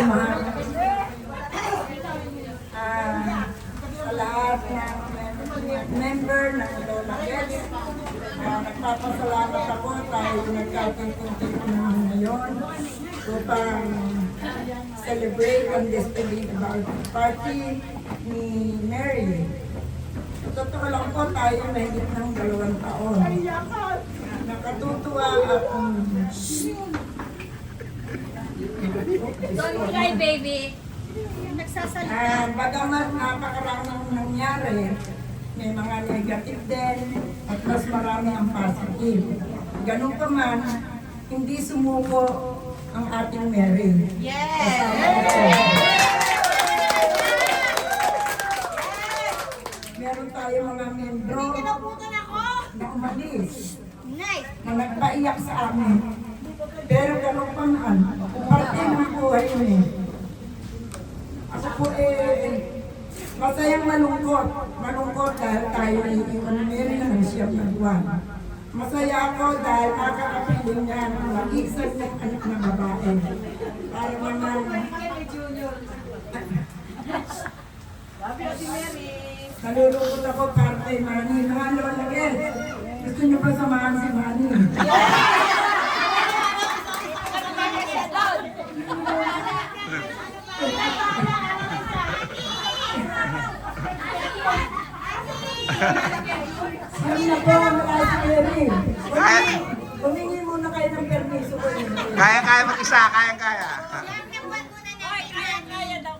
mahal. Sa lahat ng member ng Lola Gets, nagpapasalamat ako tayo nagkakakuntik naman ngayon upang celebrate ang disbelief party ni Mary. Totoo lang po tayo mahigit ng 2 taon. Nakatutuwa at Don't cry, baby. bagamat napakaraming nangyari, may mga negative din at mas marami ang positive. Ganun pa man, hindi sumuko ang ating Mary. Kasama ko. Meron tayo mga membro na umalis, na nagpaiyak sa amin. Pero ganun pa man, parte ng buhay mo eh. Ako po masayang malungkot. Malungkot dahil tayo iiwan ni Mary ng siyang nagwan. Masaya ako dahil nakakapiling niya ng mag-isang anak na babae. Para naman... Nalulungkot ako para kay Manny. Mga Lola Gets, gusto niyo pa samahan si Manny? Siyam na po ang Mary. Humingi muna kayo ng permiso ko. Kaya mag-isa, kaya.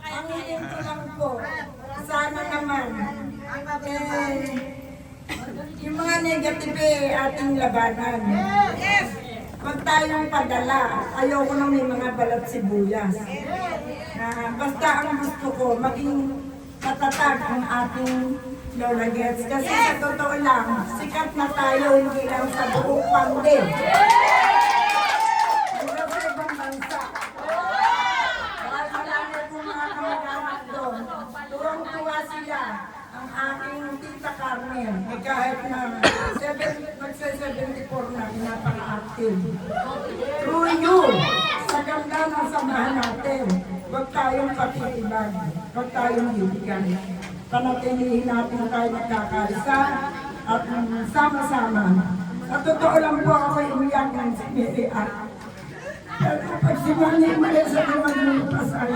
Ang hingin ko lang po, sana naman, yung mga negative ating labanan. Huwag tayong padala. Ayoko na may mga balat sibuyas. Basta ang gusto ko, maging matatag ang ating Lola Gets. Kasi sa totoo lang, sikat na tayo hindi lang sa buong pande. Hanggang sa ibang bansa. Dahil marami akong mga kamag-anak doon. Tuwang-tuwa sila ang aking tita Carmen. Kahit na magsa-74 na, napaka-active. Through you, sa ganda ng samahan natin, huwag tayong patitibag, huwag tayong bibigyan. Panatilihin natin tayo nagkakaisa at sama-sama. At totoo lang po ako umiyak ng Mary Ann. Pero kapag si Manny umalis sa naman ng pasay.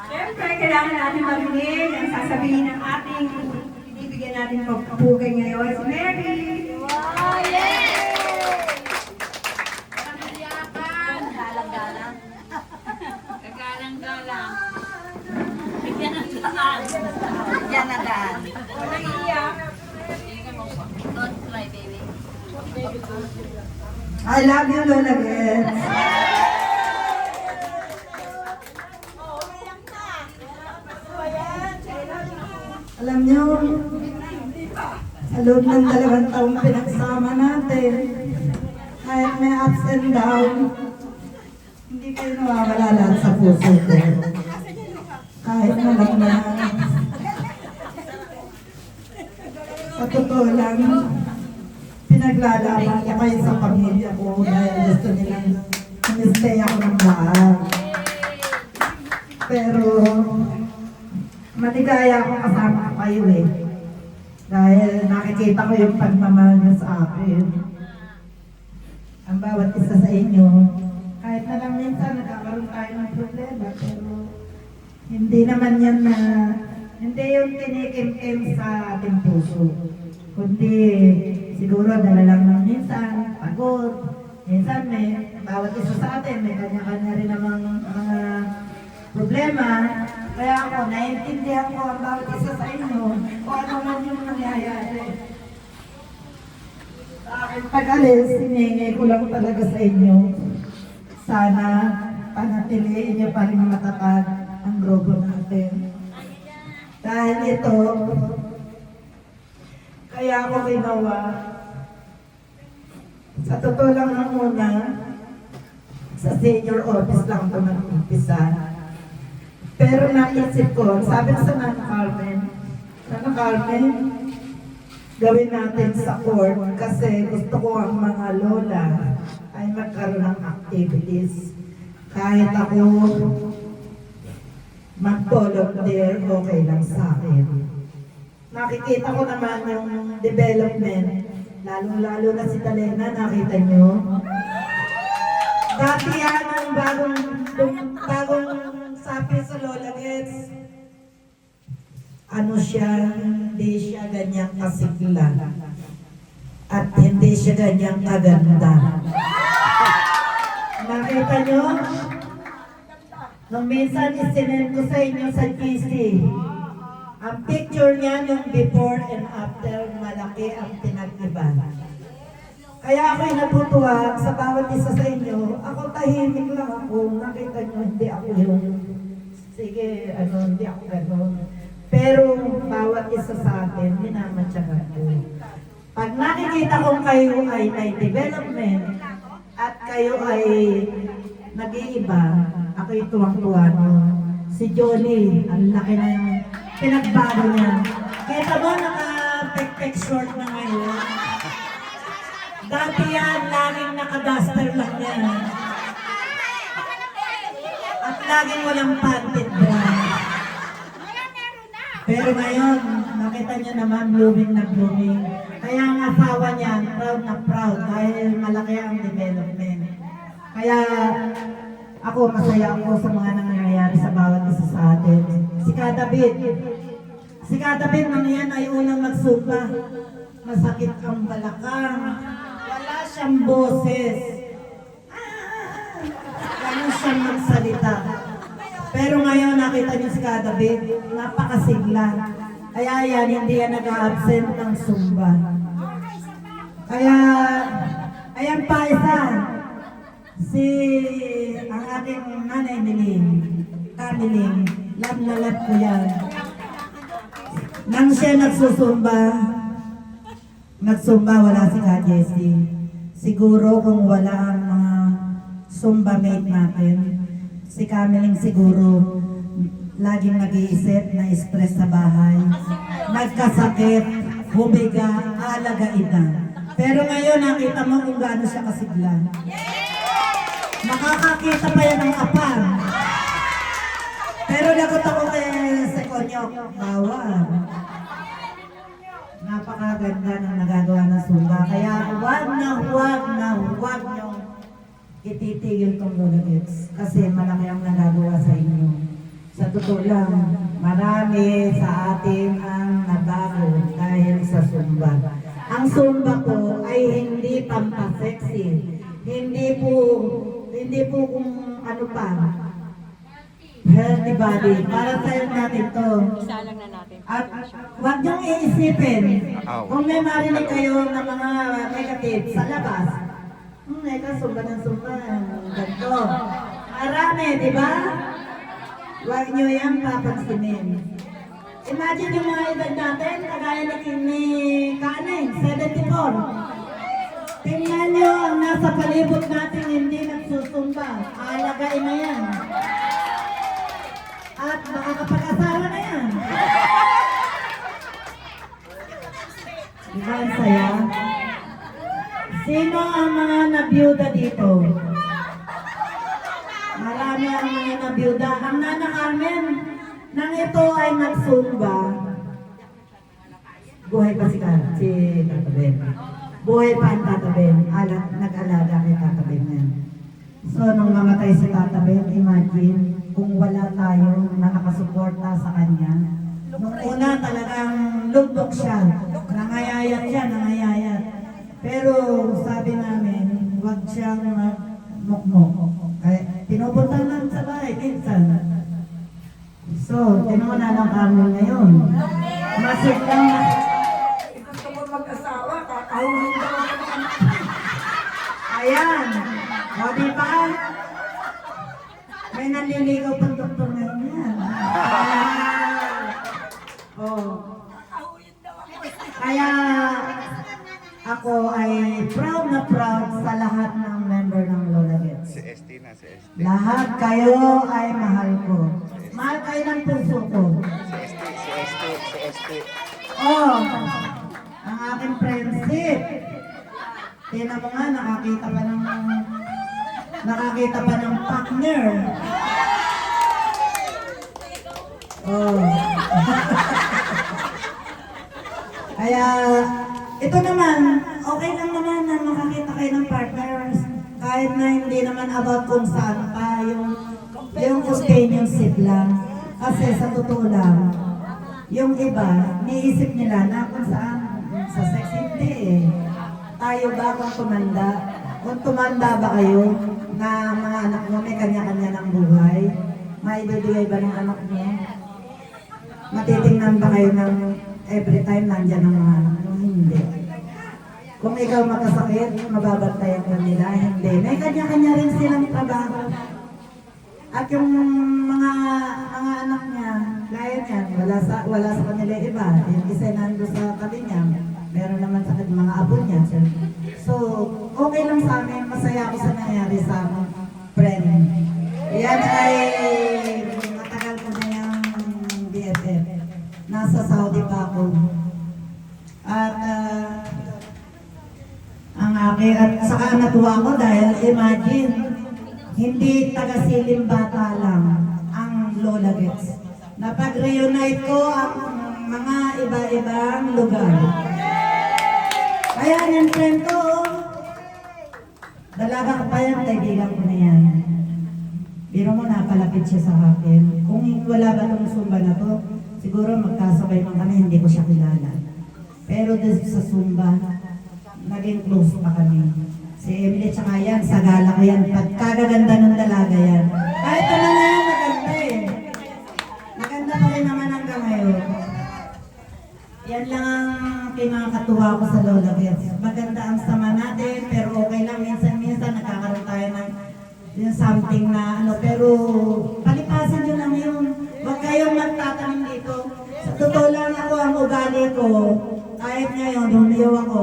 Siyempre, kailangan natin marinig ang sasabihin ng ating ibibigyan natin pagpapugay ngayon. Si Mary! Oh, yes! Galang-galang. Galang-galang. Galang-galang. Bigyan ng daan. Bigyan ng daan. Don't cry, baby. I love you, Lola Gets. Alam niyo, sa loob ng 2 taong pinagsama natin, kahit may ups and down, hindi kayo nawawala lahat sa puso ko. Kahit na sa totoo lang, pinaglalaban ko kayo sa pamilya ko dahil gusto nilang umistay ako ng bahay. Pero, maligaya ako kasama kayo eh. Dahil nakikita ko yung pagmamahal niyo sa akin. Ang bawat isa sa inyo, kahit na lang minsan nagkakaroon tayo ng problema, pero hindi naman yan na, hindi yung tinikim-kim sa ating puso. Kundi siguro dala lang ng minsan, pagod, minsan may, bawat isa sa atin, may kanya-kanya rin namang mga problema. Kaya ako, naiintindihan ko ang bawat isa sa inyo kung ano man yung nangyayari. Sa aking pag-alis, siningay ko lang talaga sa inyo. Sana panatiliin niyo pa rin matatag ang grupo natin. Dahil ito, kaya ako ginawa. Sa totoo lang na muna, sa senior office lang ito nag-umpisa. Pero naisip ko, sabi sa Nana Carmen, Nana Carmen, gawin natin sa court kasi gusto ko ang mga lola ay magkaroon ng activities. Kahit ako mag-volunteer, okay lang sa akin. Nakikita ko naman yung development, lalo-lalo na si Talena, nakita nyo? Dati yan ang bagong sabi sa Lola Gets, ano siya, hindi siya ganyang kasigla at hindi siya ganyang kaganda. Nakita nyo? Nung minsan isinend ko sa inyo sa GC, ang picture niya nung before and after, malaki ang pinag-iba. Kaya ako'y natutuwa sa bawat isa sa inyo. Ako tahimik lang ako. Nakita nyo, hindi ako yung, sige, hindi ako gano'n. Pero bawat isa sa atin, minamatyagan ko. Pag nakikita kong kayo ay may development at kayo ay nag-iiba, ako'y tuwang-tuwa no. Si Johnny, ang laki na yung pinagbago niya. Kita mo, naka-tek-tek short na ngayon. Dati yan, laging naka-duster lang yan. At laging walang pantit bra. Pero ngayon, nakita niyo naman, blooming na blooming. Kaya ang asawa niya, proud na proud dahil malaki ang development. Kaya ako, masaya ako sa mga nangyayari sa bawat isa sa atin. Si Kadabit nang yan ay unang magsumba. Masakit ang balakang. Wala siyang boses. Ganun siyang magsalita. Pero ngayon nakita niyo si Kadabit, napakasigla. Kaya yan, hindi yan nag-absent ng sumba. Kaya, ayan pa isa. Ang aking nanay Miling, Kamiling, love na love ko yan. Nang siya nagsusumba, wala si Ka Jessie. Siguro kung wala ang mga sumba mate natin, si Kamiling siguro laging nag-iisip, na-stress sa bahay, nagkasakit, humiga, alagain na. Pero ngayon nakita mo kung gaano siya kasigla. Makakakita pa yan ng apar. Pero lagot ako kay Sekonyok, bawal. Napakaganda ng nagagawa ng Zumba. Kaya huwag niyong ititigil tong Lola Gets. Kasi malaki ang nagagawa sa inyo. Sa totoo lang, marami sa atin ang nabago dahil sa Zumba. Ang Zumba ko ay hindi pampasexy. Hindi po kung ano pa. Healthy body. Para sa'yo natin to. Isa lang na natin. At huwag niyong iisipin. Kung may marinig kayo ng mga negative sa labas, sumba ng sumba, ganito. Marami, di ba? Huwag niyo yan papansinin. Imagine yung mga edad natin, kagaya ni Kaneng, 74. Tingnan niyo ang nasa palibot natin hindi nagsusumba. Alagain na yan. At makakapag-asawa na yan. Diba ang saya? Sino ang mga nabiyuda dito? Marami ang mga nabiyuda. Ang Nana Carmen, nang ito ay nagsumba. Buhay pa si Tata Ben. Buhay pa ang Tata Ben. Nag-alaga kay Tata Ben yan. So, nung mamatay si Tata Ben, imagine kung wala tayo na nakasuporta sa kanya. Nung una talagang lugdok siya. Nangayayat siya, nangayayat. Pero sabi namin, huwag siyang mukmok. Pinupunta lang sa bahay, minsan. So, tinuna lang kami ngayon. Masip lang na. Gusto mo mag-asawa, kakahulin daw ako ng anak. Ayan. O, di ba? May nanliligaw pang doktor ngayon yan. Kaya ako ay proud na proud sa lahat ng member ng Lola Gets. Si ST na, si ST. Lahat kayo ay mahal ko. Mahal kayo ng puso ko. Si ST. Oh, ang aking friendship. Tingnan mo nga, nakakita pa ng partner. Oh. Kaya, ito naman, okay lang naman na makakita kayo ng partners. Kahit na hindi naman about kung saan pa, yung companionship lang. Kasi sa totoo lang, yung iba, niisip nila na kung saan, sa sex hindi eh. Tayo ba kung tumanda? Kung tumanda ba kayo na mga anak mo may kanya-kanya ng buhay? Maibibigay ba ng anak mo? Matitingnan ba kayo ng every time nandyan ang mga anak mo? Hindi. Kung ikaw makasakit, mababantayan ka nila? Hindi. May kanya-kanya rin silang trabaho. At yung mga anak niya, gaya niyan, wala sa kanila iba. Yung isa nando sa tabi niya, meron naman sa mga apo niya. So, okay lang sa amin. Masaya ako sa nangyari sa aming friend. Yan ay matagal ko na yung BFF. Nasa Saudi pa ako. At ang aking, at saka natuwa ko dahil imagine, hindi taga-silim bata lang ang Lola Gets. Napag-reunite ko ang mga iba-ibang lugar. Kaya yan, friend ko, dalaga ko pa yan, kaibigan ko na yan. Pero mo napalapit siya sa akin. Kung wala ba itong Zumba na to, siguro magkasabay man kami, hindi ko siya kilala. Pero doon sa Zumba, naging close pa kami. Si Emily tsaka yan, sa gala ko yan. Pagkagaganda ng dalaga yan. Kahit naman na yan, maganda eh. Maganda pa rin naman hanggang ngayon. Yan lang ang pinakatuwa ko sa Lola Gets. Maganda ang sama natin, pero okay lang. Minsan-minsan nakakaroon tayo ng yung something na ano. Pero palipasin nyo lang yun. Huwag kayong magtatanim dito. Sa totoo lang ako, ang ugali ko, kahit ngayon, lumiyaw ako.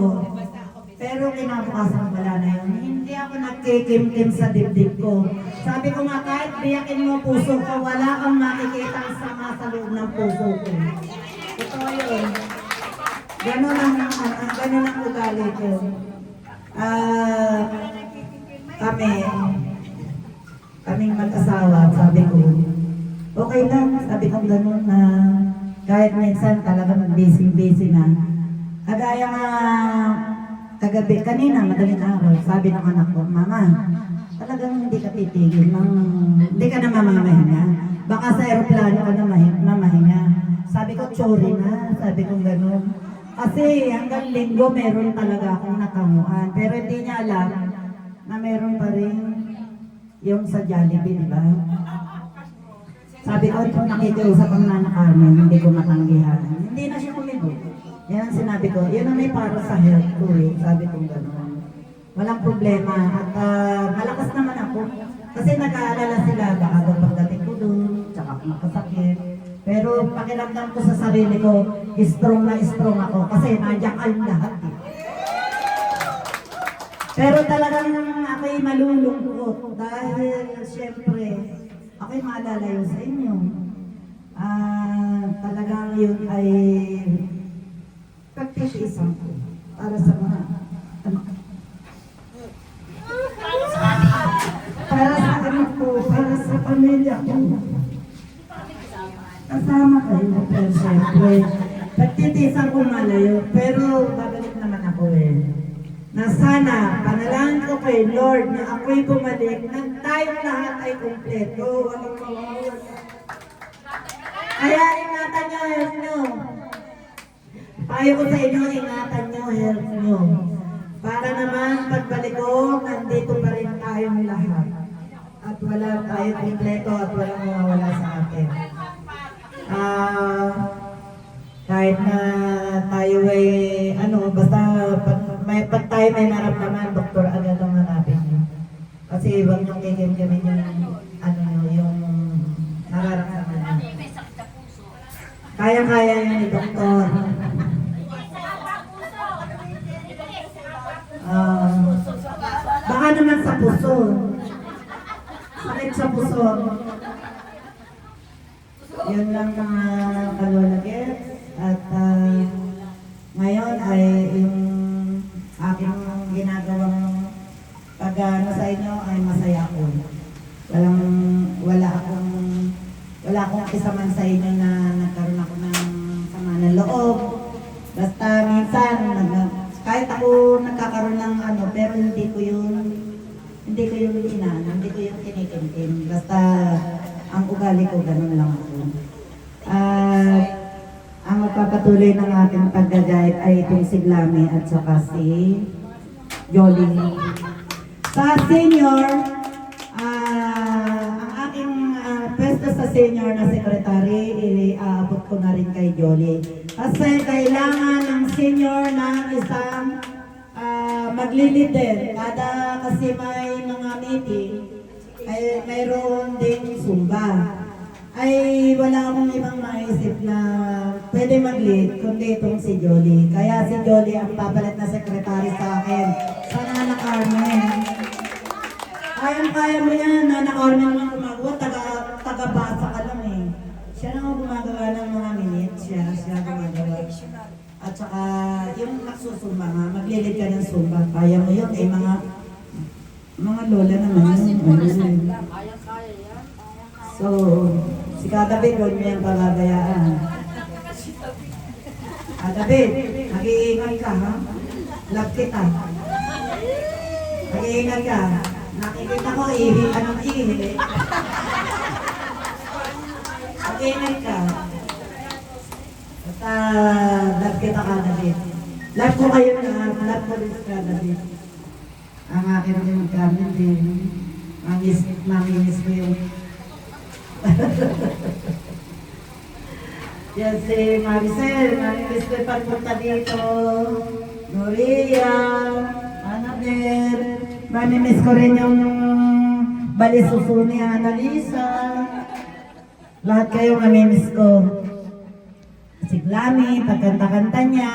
Pero kinabukasan wala na yun. Hindi ako nagkikimkim sa dibdib ko. Sabi ko nga, kahit biyakin mo puso ko, wala kang makikita ang sama sa loob ng puso ko. Totoo yun. Ganun ang ugali ko. Kaming mag-asawa, sabi ko, okay lang, sabi ko ganun na kahit minsan talagang busy na. Kagaya nga, kagabi, kanina, madaling araw, sabi ng anak ko, Mama, talagang hindi ka titigil, hindi ka na mamamahinga. Baka sa aeroplano ka na mamahinga. Sabi ko, chori na, sabi ko gano'n. Kasi hanggang linggo, meron talaga akong natanguan. Pero hindi niya alam na meron pa rin yung sa Jollibee, di ba? Sabi ko, kung nakikiusap ang Nana Carmen, hindi ko matanggihan. Hindi na siya kumibo. Yan ang sinabi ko, yun ang may para sa health ko eh. Sabi ko gano'n. Walang problema. At malakas naman ako. Kasi nag-aalala sila, baka daw pagdating ko doon, tsaka makasakit. Pero pakiramdam ko sa sarili ko, strong na strong ako. Kasi nandiyan kayong lahat eh. Pero talagang ako'y malulungkot. Dahil siyempre, ako'y maalalayo sa inyo. Talagang yun ay pagtitiisan ko para sa mga anak. Para sa anak ko, para sa pamilya ko. Kasama kayo, pero siyempre, pagtitiisan ko malayo, pero babalik naman ako eh. Na sana, panalangin ko kay Lord na ako'y bumalik, nang tayong lahat ay kumpleto. Walang mawawala. Kaya ingatan niyo health niyo. Payo ko sa inyo, ingatan niyo health niyo. Para naman pagbalik ko, nandito pa rin tayong lahat. At wala tayong kumpleto at walang mawawala sa atin. Kahit na tayo ay basta pag tayo may naramdaman, doktor agad ang hanapin niyo. Kasi huwag niyong kikimkimin yung nararamdaman niyo. Kaya-kaya yun ni doktor. Baka naman sa puso. Sakit sa puso. Yun lang mga kalulagets. At kung isa man sa inyo na nagkaroon ako ng sama ng loob. Basta minsan, kahit ako nagkakaroon ng ano, pero hindi ko yung kinikintin. Basta ang ugali ko, ganun lang ako. At ang magpapatuloy ng aking pag-guide ay itong si Glami at saka si Jolie. Sa senior, ang aking pwesto sa senior na secretary, iaabot ko na rin kay Jolie. Kasi kailangan ng senior na isang maglilider. Kada kasi may mga meeting, ay mayroon ding Zumba. Ay wala akong ibang maisip na pwede mag-lead kundi itong si Jolie. Kaya si Jolie ang papalit na secretary sa akin. Sa Nana Carmen. Kaya mo yan, Nana Carmen lang gumagawa, taga-basa ka lang eh. Siya lang ang gumagawa ng mga minutes, siya gumagawa. At saka yung nagsusumba nga, maglilid ka ng sumba. Kaya mo yun eh, mga lola naman yun. So, si David, huwag mo yung pagabayaan. David, mag-iingat ka ha? Love kita. Mag-iingat ka. Nakikita ko, anong ihi? Mag-iingat ka. Basta, love kita ka, David. Love ko kayo na, love ko rin ka, David. Ang akin din kami din. Maminis ko yung yan si Maricel, naminis ko yung pagpunta dito. Noria, Annabel, mamimiss ko rin yung balisuso ni Annalisa. Lahat kayo mamimiss ko. Si Glami, pagkanta-kanta niya,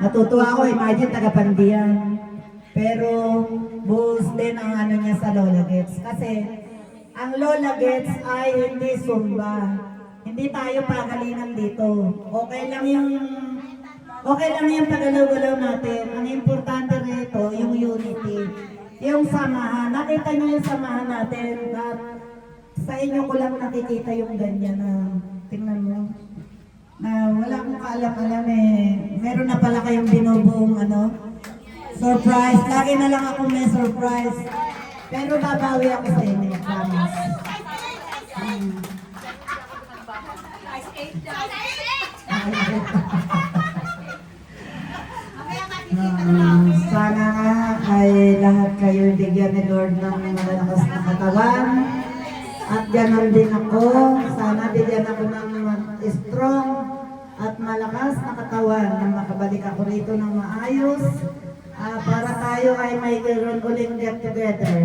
natutuwa ako, imagine taga-Pandian. Pero buhos din ang ano niya sa Lola Gets. Kasi ang Lola Gets ay hindi Zumba. Hindi tayo pagalingan dito. Okay lang yung pagalaw-galaw natin. Ang importante rito, yung unity. Yung samahan. Nakita niyo yung samahan natin. At sa inyo ko lang nakikita yung ganyan na tingnan mo. Na wala akong kaalam-alam eh. Meron na pala kayong binubuong surprise. Lagi na lang ako may surprise. Pero babawi ako sa inyo. Promise. Sana nga ay lahat kayo bigyan ni Lord ng malakas na katawan. At ganon din ako. Sana bigyan ako ng strong at malakas na katawan na makabalik ako rito ng maayos. Para tayo ay may uling get together.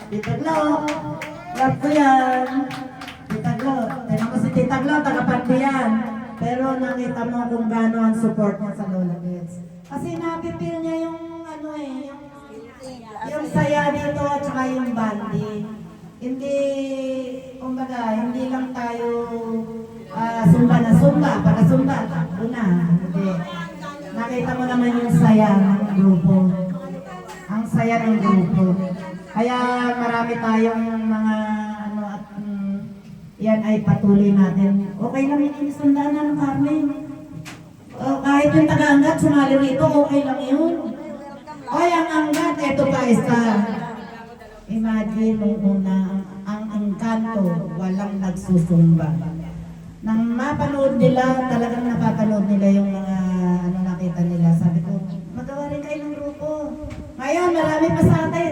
Tita Glo, love ko yan. Tita Glo, tinan ko si Tita Glo, taga-Pandian. Pero nakita mo kung gaano ang support niya sa Lola Gets. Kasi napipil niya yung yung saya dito at saka yung bonding. Hindi, kumbaga, hindi lang tayo sumba na sumba, pagka-sumba, una, hindi. Nakita mo naman yung saya ng grupo. Ang saya ng grupo. Kaya marami tayong mga yan ay patuloy natin. Okay lang yung inisundaan na ng Carmen. Kahit yung taga-Angat, sumali rito, okay lang yun. Ay, ang Angat, eto pa isa. Imagine nung una, ang Encanto, walang nagsusumba. Nang mapanood nila, talagang napapanood nila yung mga nakita nila. Sabi ko, magawa rin kayo ng grupo. Ngayon, marami pa sa atin.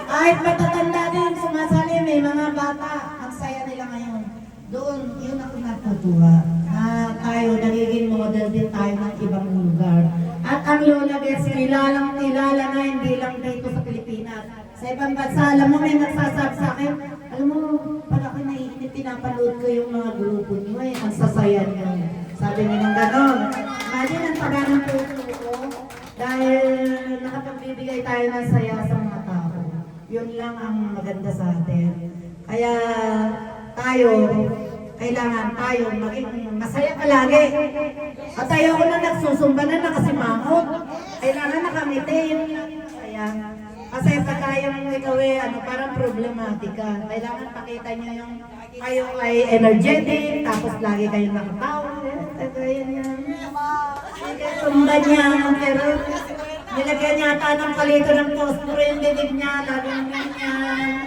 Kahit matatanda din, sumasali, may mga bata. Ang saya nila ngayon. Doon, yun ako natutuwa. Na tayo, nagiging model din tayo ng ibang lugar. At ang Lola Gets, kilalang kilala na hindi lang dito sa Pilipinas. Sa ibang bansa, alam mo, may nagsasabi sa akin, alam mo, pag ako naiinit, pinapanood ko yung mga grupo niyo eh. Ang sasaya niyo. Sabi niyo ng gano'n. Imagine ang taga ng puso ko dahil nakapagbibigay tayo ng saya sa mga tao. Yun lang ang maganda sa atin. Kaya tayo, kailangan tayo maging masaya palagi. At ayoko na nagsusumba na nakasimangot. Kailangan nakamiti yung masaya. Kasi pagka yung ikaw parang problematika. Kailangan pakita nyo yung kayo ay energetic, tapos lagi kayo nakatawa. Ganyan yan. Tumba niya, pero nilagyan niya ata ng palito ng posporo yung bibig niya, laging ganyan.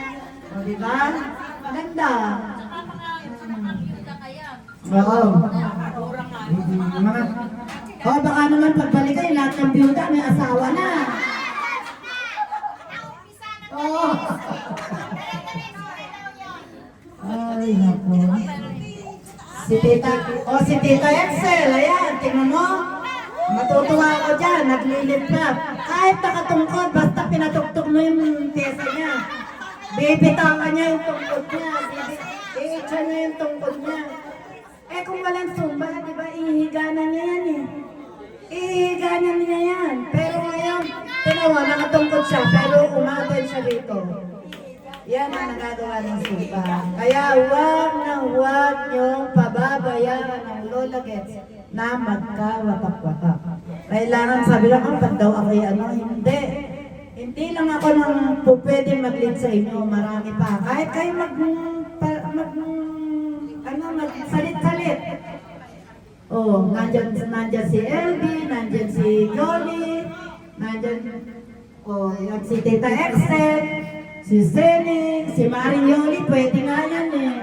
O, diba? Maganda. Oo. Baka naman pagbalik kayo, lahat ng byuda may asawa na. Oo. Ay, naku. Si Tita Excel, ayan, tingnan mo. Matutuwa ako dyan, naglilip ka. Kahit nakatungkod, basta pinatuktok mo yung pyesa niya. Bibitawan niya yung tungkod niya. Iitsa niya yung tungkod niya. Eh kung walang sumba, di ba, ihiga na niya yan eh. Ihiga na niya yan. Pero ngayon, tinawa, nakatungkod siya, pero umaten siya dito. Yan ang nagagawa ng sumba. Kaya huwag niyong pababayaran ng Lola Gets na magkawatak-watak. Kailangan sabi lang, ba't daw ako hindi. Hindi lang ako nang pwede mag-lead sa inyo, marami pa. Kahit kayo magsalit-salit. Oh, nandyan si Elby, nandyan si Jolie, nandyan si Tita Excel, si Sene, si Marioli, pwede nga yan eh.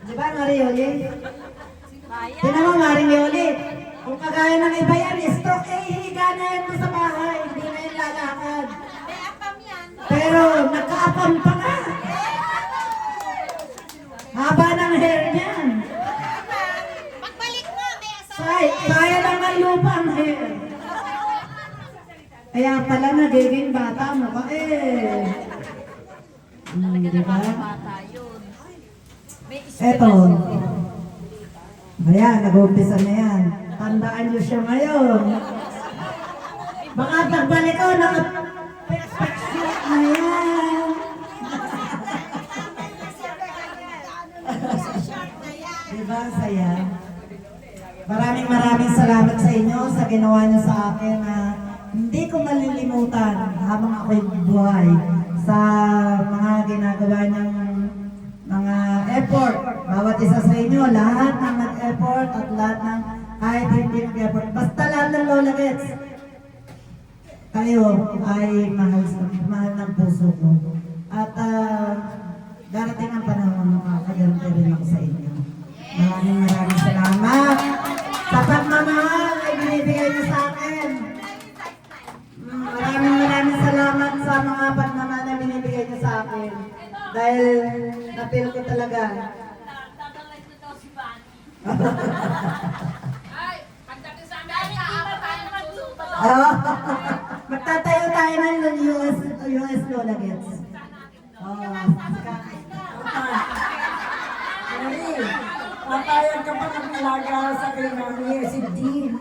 Di ba Marioli? Tignan mo Marioli, kung kagaya ng iba yan, stroke higa na yan sa bahay, hindi na yung lalakad. Pero nagka-apam pa nga. Haba ng hair niyan. Pagbalik mo, may asawa. Kaya lang ang lupa ang hair. Kaya pala nagiging bata mo ka eh. Di ba? Bata yun. Eto. Ayan, nag-umpisa na yan. Tandaan niyo siya ngayon. Baka pagbalik ko, naka-perfect na yan. Diba, saya? Maraming salamat sa inyo sa ginawa niyo sa akin na hindi ko malilimutan habang ako'y buhay sa mga ginagawa niyang mga effort. Bawat isa sa inyo, lahat ng nag-effort at lahat ng kahit hindi nag-effort. Basta lahat ng Lola Gets, kayo ay mahal ng puso ko. At darating ang panahon na makakaganti rin ako sa inyo. Maraming salamat sa pagmamahal ay binibigay niyo sa akin. Maraming salamat sa mga pagmamahal na binibigay niyo sa akin. Dahil napil ko talaga. Magtatayo tayo ng US Lola Gets. Papayag ka pa ng alaga sa kay Mami, si Dean.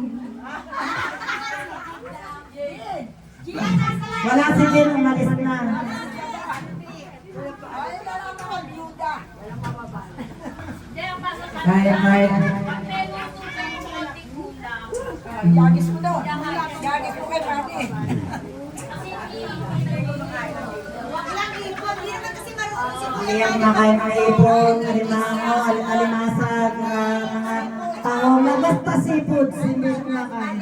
Wala si Jen, umalis na. Kaya. Yagis mo daw. Yagis mo kay Mami. Huwag lang ipon, hindi naman kasi marunong si Kuya. Iyak na kayo ng ipon, alimango, alimasag, mga tao na basta seafood, hindi siya nakain.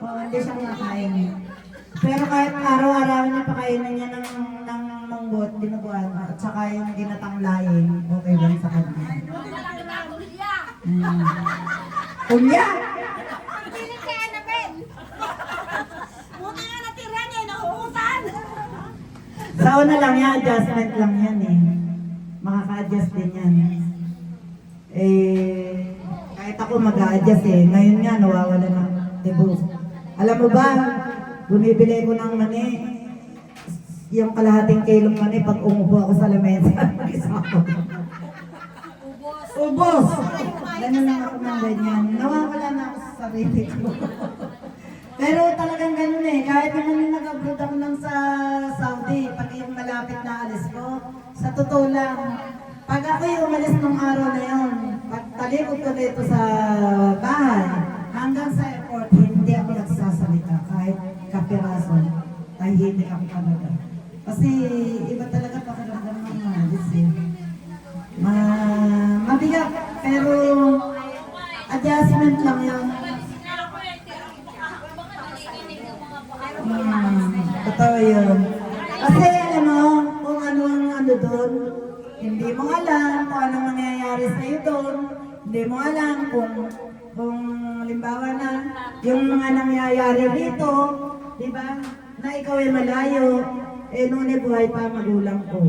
Hindi siya nakain. Pero kahit araw-araw niya pakainin niya ng manggot, dinuguan, at saka yung ginatang laing, okay lang sa kanya. Kunya! Pilit kay Annabelle. Buti nga natira niya, nauutan. Sa una lang yan, adjustment lang yan eh. Makaka-adjust din yan. Kahit ako mag-a-adjust eh. Ngayon nga, nawawala ng debut. Alam mo ba, bumibili ko ng mani, yung kalahating kilong mani, pag umupo ako sa lamesa, mag-isa ako. Ubos! Ganun lang ako ng ganyan. Nawawala na ako sa sarili ko. Pero talagang ganun eh. Kahit naman yung nag-abroad ako lang sa Saudi, pag yung malapit na alis ko, sa totoo lang, pag ako'y umalis ng araw na yun, pag talikod ko dito sa bahay, hanggang sa airport, hindi ako nagsasalita kahit kapiraso. tahimik ako talaga. Kasi iba talaga pakiramdam ng maalis eh. Mabigat, pero adjustment lang yun. Totoo yun. Kasi kung ano doon, hindi mo alam kung anong mangyayari sa'yo doon. Hindi mo alam kung halimbawa na yung mga nangyayari rito, di ba? Na ikaw ay malayo, noon ay buhay pa magulang ko.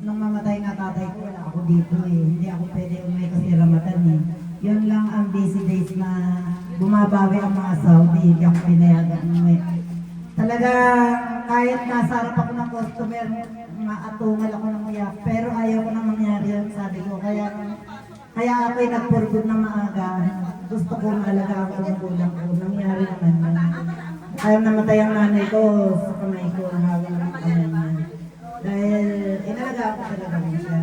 Nung mamatay nga tatay ko, wala ako dito eh. Hindi ako pwede umay kasi Ramadan eh. Yun lang ang busy days na bumabawi ang mga Saudi, hindi ako pinayagan umay. Talaga, kahit nasa harap ako ng customer, maatungal ako ng uyak. Pero ayaw ko nang mangyari yun, sabi ko. Kaya ako'y nagpurbod na maaga. Gusto ko maalagaan ko ng kulang ko. Nangyari naman yun. Kaya namatay ang nanay ko sa kamay ko, hawak ng kamay niya. Dahil inalagaan ko talaga rin siya.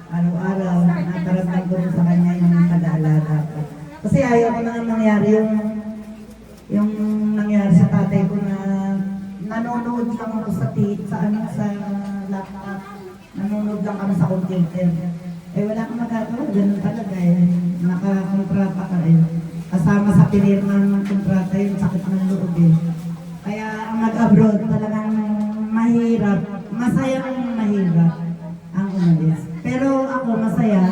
Araw-araw, nataramdam ko rin sa kanya yung pag-aalaga ko. Kasi ayaw ko na mangyari yung nangyari sa tatay ko na nanonood lang ako sa laptop. Nanonood lang kami sa computer. Wala akong magagawa. Ganun talaga eh. Nakakontrata ka rin. Kasama sa pinirma ng kontrata yung sakit ng loob eh. Kaya ang mag-abroad talagang mahirap. Masayang mahirap ang umalis. Pero ako masaya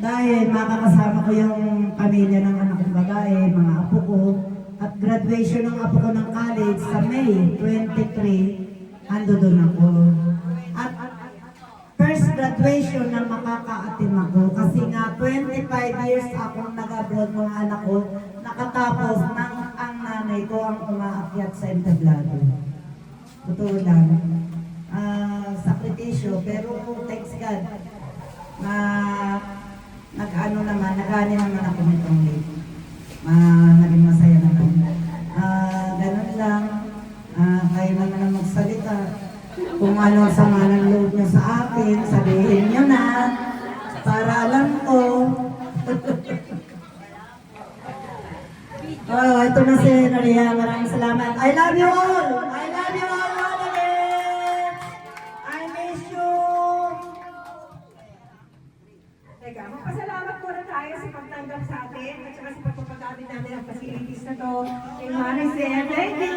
dahil makakasama ko yung pamilya ng anak kong babae, mga apo ko. At graduation ng apo ko ng college sa May 23, ando doon ako. At first graduation na makaka-attend ako kasi nga 25 years akong nag-abroad mga anak ko, nakatapos ng ang nanay ko ang umaakyat sa entablado. Totoo lang. Sakripisyo, pero thanks God na nag-ano naman, nag-ani naman ako nitong late. Naging masaya naman. Ganun lang. Kayo naman ang magsalita. Kung ano ang sama ng loob nyo sa akin, sabihin nyo na. Para alam ko. Ito na si Maria. Maraming salamat. I love you all! I love you all! All again! I miss you! Teka, magpasalamat muna tayo sa pagtanggap sa atin at saka sa pagpapagamit natin ang facilities na to. Kay Maricel, thank you!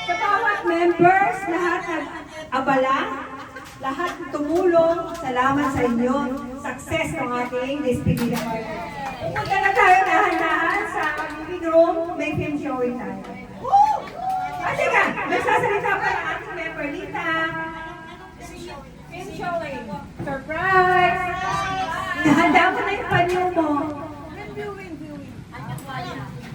Sa bawat members, lahat nag-abala, lahat tumulong, salamat sa inyo. Success ng ating despedida party. Punta na tayo dahan-dahan sa living room, may film showing tayo. Woo! Teka, nagsasalita pa ang ating member, Lita. Film showing. Surprise! Handa mo na yung panyo mo.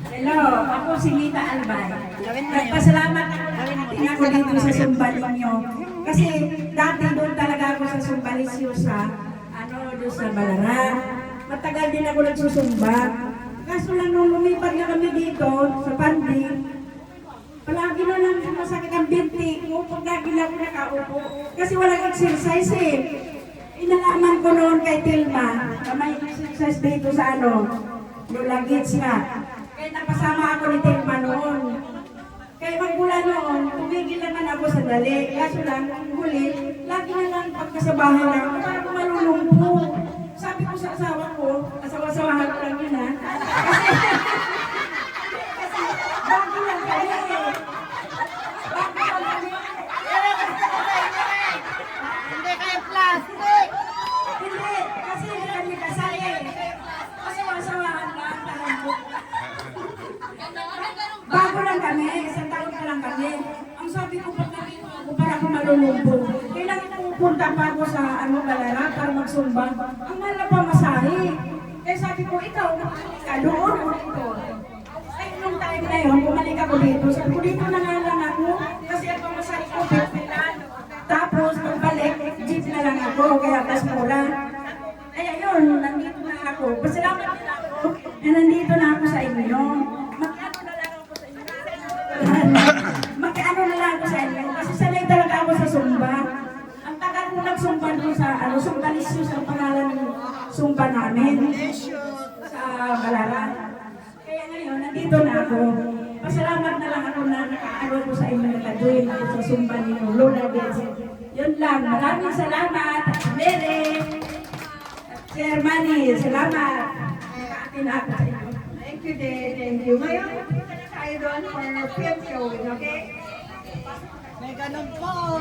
Hello, ako si Lita Albay. Nagpasalamat ako dito sa Sumbaling nyo. Kasi dati doon talaga ako sa Sumbalisyo doon sa Balara. Matagal din ako nagsusumba. Kaso lang nung lumipat na kami dito sa Pandi, palagi na lang sumasakit ang binti ko pag lagi lang ako nakaupo. Kasi walang exercise eh. Inalaman ko noon kay Tilma na may exercise dito sa Lulagits nga. Kaya napasama ako ni Tilma noon. Kaya magmula noon, tumigil naman ako sa dali. Kaso lang, huli, lagi na lang pagkasabahan lang ako, parang malulumpo. Sabi ko sa asawa ko, asawa-asawahan ko lang yun ha. Kasi bago lang kami. Bago lang kami. Hindi kayo plastic! Hindi, kasi hindi kami kasali. Asawa-asawahan lang. Bago lang kami, isang taon pa lang kami. Ang sabi ko pag nandito ako para ako malulumpo. Kailangan pupunta pa ako sa Balara para magsumba. Ang mahal na pamasahe. Kaya sabi ko, ikaw, doon o dito. Ay, nung time na yun, bumalik ako dito. Sabi ko, dito na nga lang ako. Kasi ang pamasahe ko, Pipilan. Tapos, pagbalik, jeep na lang ako. Kaya mas mura. Ay, ayun, nandito na ako. Pasalamat din ako na nandito na ako sa inyo. Mag-ano na lang ako sa inyo. Mag-ano na lang ako sa inyo. Kasi sanay talaga ako sa Sumba. Ang tagal ko nagsumba doon sa Sumbalisyo sa pangalan ng Sumba namin. Sa Balara. Kaya ngayon, nandito na ako. Pasalamat na lang ako na nakaano ko sa inyo, nakajoin ako sa Zumba ninyo, Lola Des. Yun lang, maraming salamat, at Mary, at Sir Manny, salamat. Nakaatin ako sa inyo. Thank you, Day. Thank you. Ngayon, punta na tayo doon for film showing, okay? May ganun po.